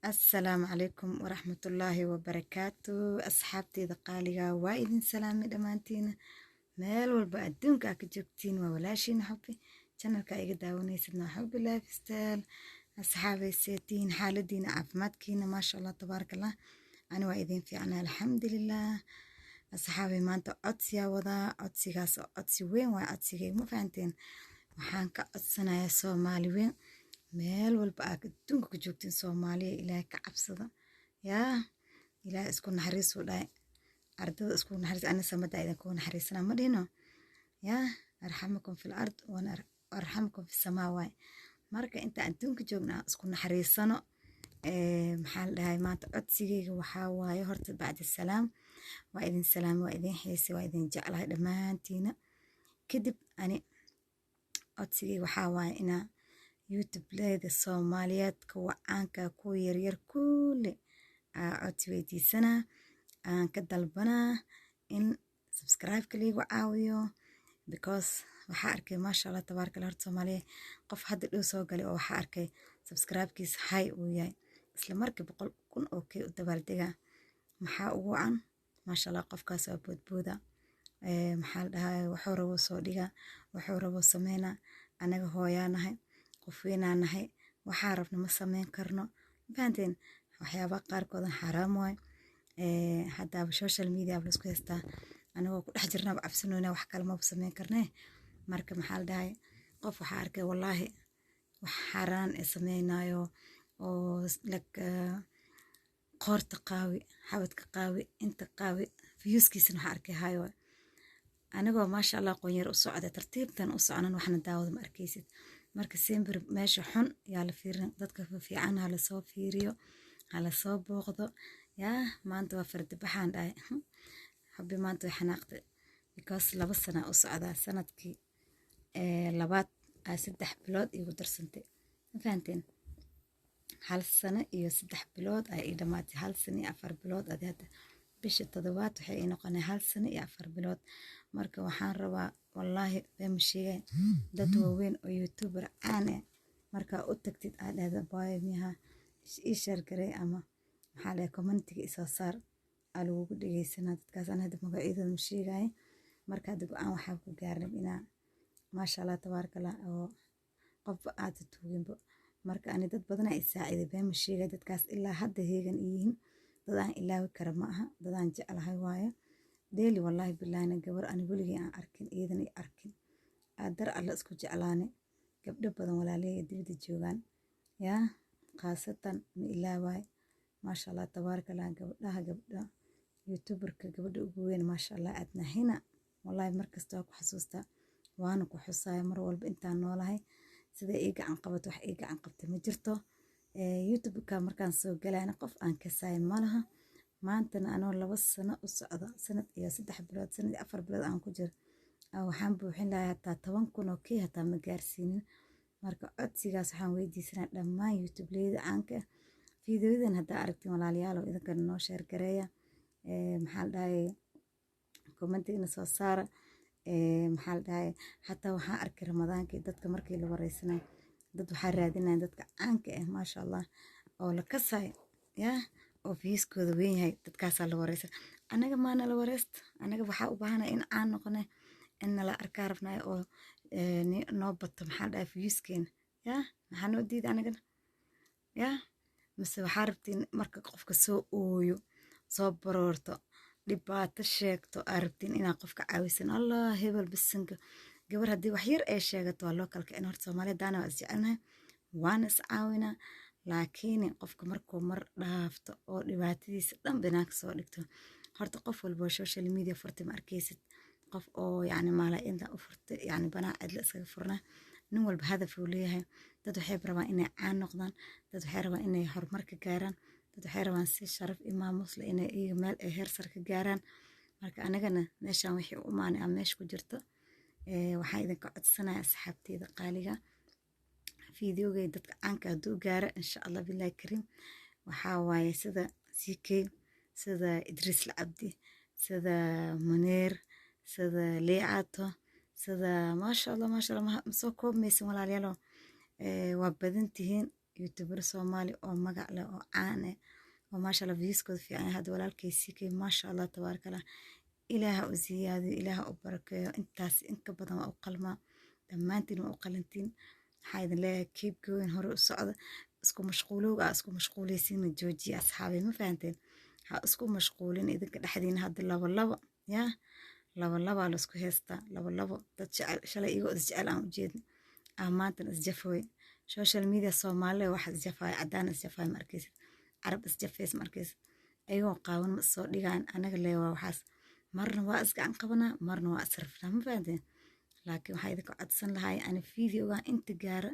السلام عليكم ورحمة الله وبركاته أصحابتي دقاليقا وايدين سلامي دمانتين ميل والبا أدونك أكجوكتين وولاشين حبي channelka iga daawanaysidna waxaa u bilaabistaan asxaabayseetiin xaaladiina caafimaadkiina maasha allah tabaaraka allah ani waa idin fiicnaa alxamdulilah asxaabay maanta codsiyaa wadaa codsigaas oo codsi weyn waa codsigay ma fahanteen waxaan ka codsanayaa soomaali weyn meel walba aad adduunka ku joogtiin soomaaliya ilaahay ka cabsada yaa ilaahay isku naxariisu dhahay ardada isku naxariis ana samada idinku naxariisana ma dhino yaa arxamakum fil ard wa arxamakum fis samaa waay marka inta adduunka joogna isku naxariisano maxaa la dhahay maanta codsigayga waxaa waaye horta bacdi salaam waa idin salaam waa idin xiise waa idin jeclahay dhammaantiina kadib ani codsigayga waxaa waaye inaa youtube leeda soomaaliyeed kuwa caanka kuwa yaryar kulle codsi weydiisanaa aan ka dalbanaa in subscribe-ka liigu caawiyo because waxaa arkay maasha allah tabaaraka allah horta soomaaliya qof hadda dhow soo galay oo waxaa arkay subscribe-kiisa high uu yahay isla markii 100,000 oo kay u dabaaldegaa maxaa ugu wacan maasha allah qofkaas waa boodbooda maxaa la dhahay wuxuu rabo soo dhiga wuxuu rabo sameynaa anaga hooyaanahay qof weynaan nahay waxaa rabna ma sameyn karno fahanteen waxyaabaha qaarkoodan xaraam waay haddaaba social media la isku haystaa anagoo ku dhex jirnaba cabsanoona wax kale maba sameyn karnee marka maxaa la dhahay qof waxaa arkay wallaahi wax xaraan ee sameynaayo oo qoorta qaawi xabadka qaawi inta qaawi viewskiisana waxaa arkay hayo anigoo maasha allah qoonyar u socda tartiibtan u soconan waxna daawada ma arkaysid marka sembir meesha xun yaa la fiirin dadka fiican hala soo fiiriyo hala soo booqdo yaa maanta waa fardabaxaan dhahay habbi maanta way xanaaqday because 2 sano u socdaa sanadkii labaad 3 bilood igu darsantay ma fahanteen 1 sano iyo 3 bilood ay ii dhamaatay 1 sano iyo 4 bilood hadda bisha 7 waxay ii noqonay 1 sano iyo 4 bilood marka waxaan rabaa wallaahi bema sheegay dad waaweyn oo youtuber caan ah marka u tagtid aad dhahda baay miyaha ii share garay ama maxaa la commentiga isoo saar lagugu dhageysanaa dadkaas aan hadda magacyadooda ma sheegay marka hadda go'aan waxaa ku gaarnay inaa maasha allah tabaaraka allah oo qofba aad tuuginba marka ani dad badan ay saaciday bema sheegay dadkaas ilaa hadda heegan yihiin dad aan ilaawi kara ma aha dad aan jeclahay waaye deeli wallaahi billaahina gabar aan weligii aan arkin iidan ay arkin dar alla isku jeclaane gabdho badan walaaleeya dibada joogaan yaa khaasatan ma ilaawaay maasha allah tabaaraka allah gabdha youtuberka gabadha ugu weyn maasha allah aadna hina wallaahi markasta waa ku xasuustaa waana ku xusaaya mar walba intaan noolahay sida ii gacan qabato wax ii gacan qabtay ma jirto youtube-ka markaan soo galayna qof aan kasaayo malaha maantana anoo 2 sano u socda sanad iyo 3 bilood sanad iyo 4 bilood aan ku jiro waxaan buuxin lahaa hataa 10,000 oo kii hataa ma gaarsiinin marka codsigaas waxaan weydiisanaa dhammaan youtube-leyda caanka fiidiyodan haddaa aragtiin walaalayaal oo idinkana noo sheer gareeya maxaa la dhahay commentigana soo saara maxaa la dhahay hataa waxaan arkay ramadaankii dadka markii la wareysanayo dad waxaa raadinaya dadka caanka ah maasha allah oo la kasay yaa oo viewskooda weyn yahay dadkaasaa la wareysan anaga maana la wareysta anaga waxaa u baahanay in aan noqonay in nala arkaa rabnayo oo noo bato maxaa la dhahay viewskeena yaa maxaa noo diida anagana yaa mise waxaa rabtiin marka qofka soo ooyo soo baroorto dhibaato sheegto aa rabtiin inaa qofka caawisan allah hebel bisanka gabar haddii wax yar ay sheegato waa loo kalka in horta soomaaliya daana waa isjecelnahay waana is caawinaa laakiin qofka markuu mar dhaafto oo dhibaatadiisa dhan banaanka soo dhigto horta qof walba oo social media furtay ma arkaysid qof oo yacni maalaa-inta u furtay yacni banaa cidla iskaga furnaa nin walba hadaf uu leeyahay dad waxay rabaan inay caan noqdaan dad waxay rabaan inay horumar ka gaaraan dad waxay rabaan si sharaf iyo maamuus leh inay iyaga meel ay heer sare ka gaaraan marka anagana meeshaan wixii u imaanay aan meesha ku jirto waxaan idinka codsanaya asxaabteyda qaaliga fiidiyogay dadka caanka hadduu gaaro insha allah billahi kariim waxaa waaye sida ck sida idriis lacabdi sida muneer sida liicato sida maasha allah ma soo koobmaysin walaalayaalo waa badan tihiin youtuber Soomaali oo magac leh oo caan ah oo maasha Allah viewskooda fiican hadda walaalkay CK maasha Allah tabaarakallah ilaaha u ziyaadiyo ilaaha u barakeeyo intaas inka badan waa u qalmaa dhammaantiin waa u qalantiin waxaa idin leeyahay keep going hore u socda isku mashquulowga isku mashquulaysiina joojiya asxaabay ma fahanteen ha isku mashquulin idinka dhexdiina hadda laba yaa laba la isku heystaa laba dad jecel shalay iyagoo isjecel aan u jeedin maantan isjafooy social media Soomaaliya waxa isjafaay cadaan isjafaay ma arkaysid carab isjafays ma arkaysid ayagoo qaawan ma soo dhigaan anaga leeyahay waxaas marna waa isgacan qabanaa marna waa israfnaa ma fahanteen laakiin waxaa idinka codsan lahay ani videoga inta gaara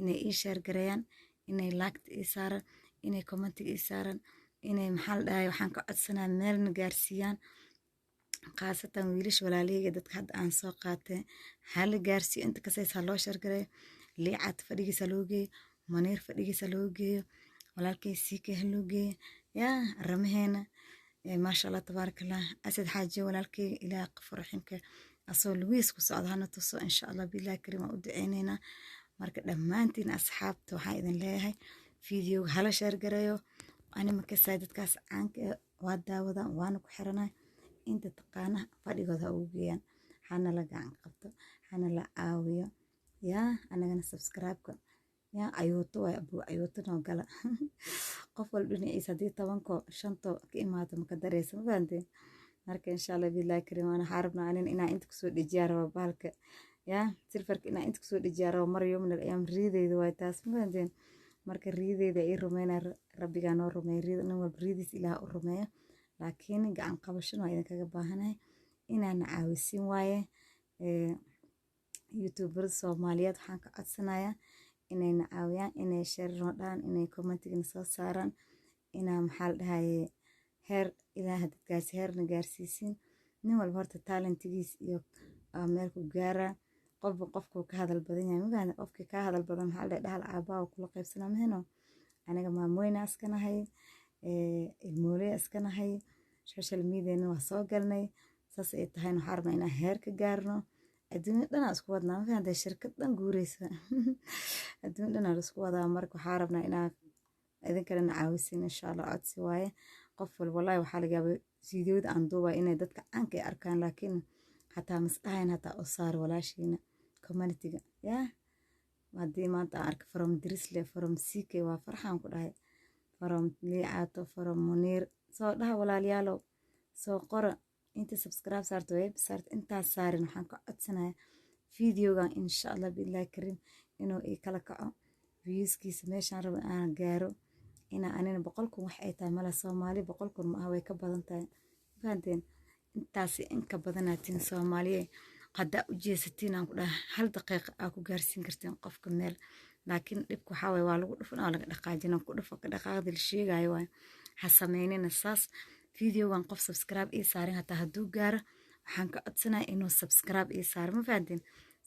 inay ii share gareeyaan inay like ii saaran inay comment ii saaran inay maxaa la dhahay waxaan ka codsanaa meelna gaarsiiyaan qaasatan wiilish walaaleyga dadka hadda aan soo qaatay hal gaarsiyo inta kasaysa loo share gareeyo liicad fadhigiisa loo geeyo maniir fadhigiisa loo geeyo walaalkay CK loo geeyo yaa ramaheena maasha Allah tabaarakallah asad xaaji walaalkay ilaahay qafur raximka asoo luwiis ku socda hana tuso insha Allah billahi karim u duceynayna marka dhammaantiin asxaabta waxaan idin leeyahay video hala share gareeyo ani ma ka saadadkaas caanka waa daawada waana ku xiranay inta taqaana fadhigooda ugu geeyaan hana la gacan qabto hana la caawiyo yaa anagana subscribe-ka yaa ayuuto way abu ayuuto noo gala qof walba dhinaciisa hadii 5 ka imaado ma ka dareysa ma fahanteen marka insha Allah billahi karim ana xarabna anin inaa inta kusoo dhijiyaa raba baalka yaa silfarka inaa inta kusoo dhijiyaa raba mar yomna ayam riideyda way taas ma fahanteen marka riideyda ay rumeeyna rabbiga noo rumeey riidna walba riidis ilaah u rumeeyo laakiin gacan qabasho waa idin kaga baahanahay inaan caawisin waaye youtuber Soomaaliyeed waxaan ka codsanayaa inay na caawiyaan inay share noodaan inay commentiga soo saaraan inaa maxaa la dhahay heer ilaaha dadkaas heerna gaarsiisin nin walba horta talentigiis iyo meel ku gaara qofku ka hadal badan yahay ma qofkii ka hadal badan maxaa la dhahay aabaa kula qaybsanaa mahayno aniga maamoyna askanahay ilmooley askanahay social media waa soo galnay saas ay tahay waxaan rabnaa inaan heer ka gaarno adduunyo dhan isku wadnaa ma fahanteen shirkad dhan guureysa adduunyo dhan isku wadaa marka waxaan rabnaa inaan idin kale na caawisin insha Allah codsi waaye qof walba wallahi waxaa laga yaabaa fiidiyoda aan duubay inay dadka caanka ay arkaan laakiin hataa masdahayn hataa u saar walaashiina community-ga yaa haddii maanta aan arka from Drisle from CK waa farxaan ku dhahay from liicaato from muniir soo dhaha walaalayaalow soo qora inta subscribe saarto website intaas saarin waxaan ka codsanayaa videogan insha Allah billahi karim inuu ii kala kaco viewskiisa meeshaan rabo aan gaaro ina anina 100,000 wax ay tahay mala Soomaali 100,000 ma way ka badan tahay fahanteen intaas in ka badanaatiin Soomaaliye qada u jeesatiin aan ku dhahay hal daqiiqo aa ku gaarsiin kartiin qofka meel laakiin dhibku waxa way waa lagu dhufan oo laga dhaqaajina ku dhufo ka dhaqaaqdi la sheegayo way ha sameynina saas videogan qof subscribe ii saarin hataa hadduu gaaro waxaan ka codsanayaa inuu subscribe ii saaro ma fahanteen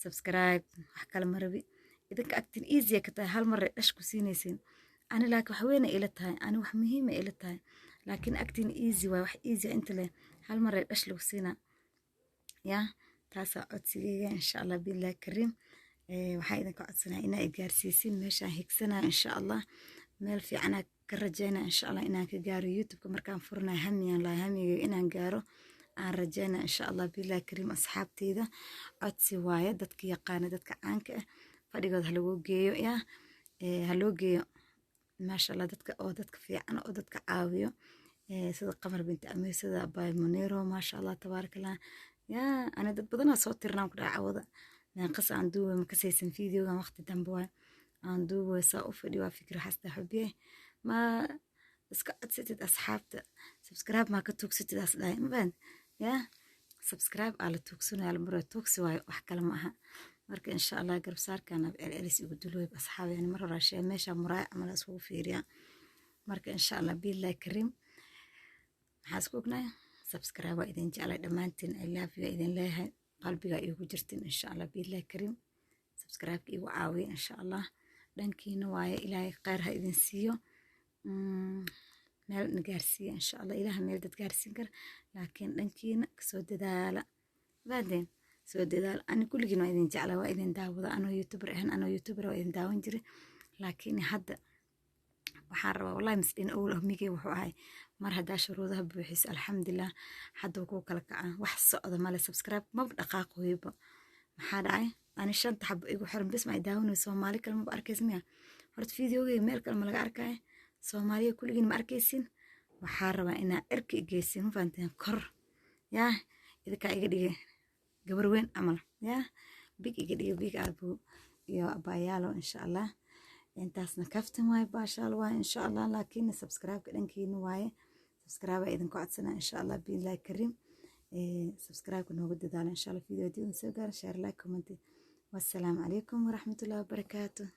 subscribe wax kale ma rabi idinka actin easy ka tahay hal mar dhash ku siinaysiin ani laakiin wax weyn ila tahay ani wax muhiim ah ila tahay laakiin actin easy waa wax easy inta leh hal mar dhash lagu siinaa yaa taasa codsigayga insha Allah billahi karim waxaa idinka codsanayaa inaa i gaarsiisin meeshaan higsanaa insha Allah meel fiican ka rajaynaa insha Allah inaan ka gaaro YouTube-ka markaan furnaay hamiyaan la hamiga inaan gaaro aan rajaynaa insha Allah billahi karim asxaabteyda codsi waaye dadka yaqaan dadka caanka ah fadhigooda lagu geeyo yaa haloo geeyo maasha Allah dadka fiican oo dadka caawiyo sida Qamar binti Amiir sida Abay Muniro maasha Allah tabaarakallah yaa ana dad badan soo tirnaan ku dhaacawada naqas aan duuba ma kasaysan videogan waqti dambe waa aan duuba saa u fadhi waa fikir xasta xubiye ma iska codsatid asxaabta subscribe ma ka tugsatid as dhaay ma baan yaa subscribe ala tugsanayo ala maro tugsi waayo wax kale ma aha marka insha Allah garab saarkana LLC ugu duloob asxaabeena mar hore sheey meesha muraa amal isku fiiriya marka insha Allah billahi karim waxaan isku ognaa subscribe idin jeclay dhamaantiin I love you idin leeyahay qalbiga igu jirtin insha Allah billahi karim subscribe igu caawi insha Allah dhankiina waaye ilaahay khayr ha idin siiyo meel gaarsiiyo insha Allah ilaahay meel dad gaarsiin kar laakiin dhankiina soo dadaala baadeen soo dadaal ani kulligiina idin jeclaa waa idin daawada anoo youtuber ahaan anoo youtuber oo idin daawan jiray laakiin hadda waxaan rabaa wallahi misdhin owl ahmigay wuxuu ahay mar haddaa shuruudaha buuxis alxamdulilah hadduu kuu kala kacaa wax socda male subscribe maba dhaqaaqooyba maxaa dhacay ani 5 xabo igu xiran bis ma ay daawanayso Soomaali kale maba arkaysa miya horta fiidiyowgay meel kale ma laga arkay Soomaaliya kulligiin ma arkaysin waxaa rabaa inaa erki geysin ma fahanteen kor yaa idinka iga dhigay gabar weyn amal yaa big iga dhigay big abu iyo abayaalo insha Allah intaasna kaftan waay baashaal waay insha Allah laakiin subscribe ka dhankiina waaye subscribe idin ku codsana insha Allah billahi karim subscribe ka noogu dadaala insha Allah video soo gaar share like comment wassalamu alaykum wa rahmatullahi wa barakatuh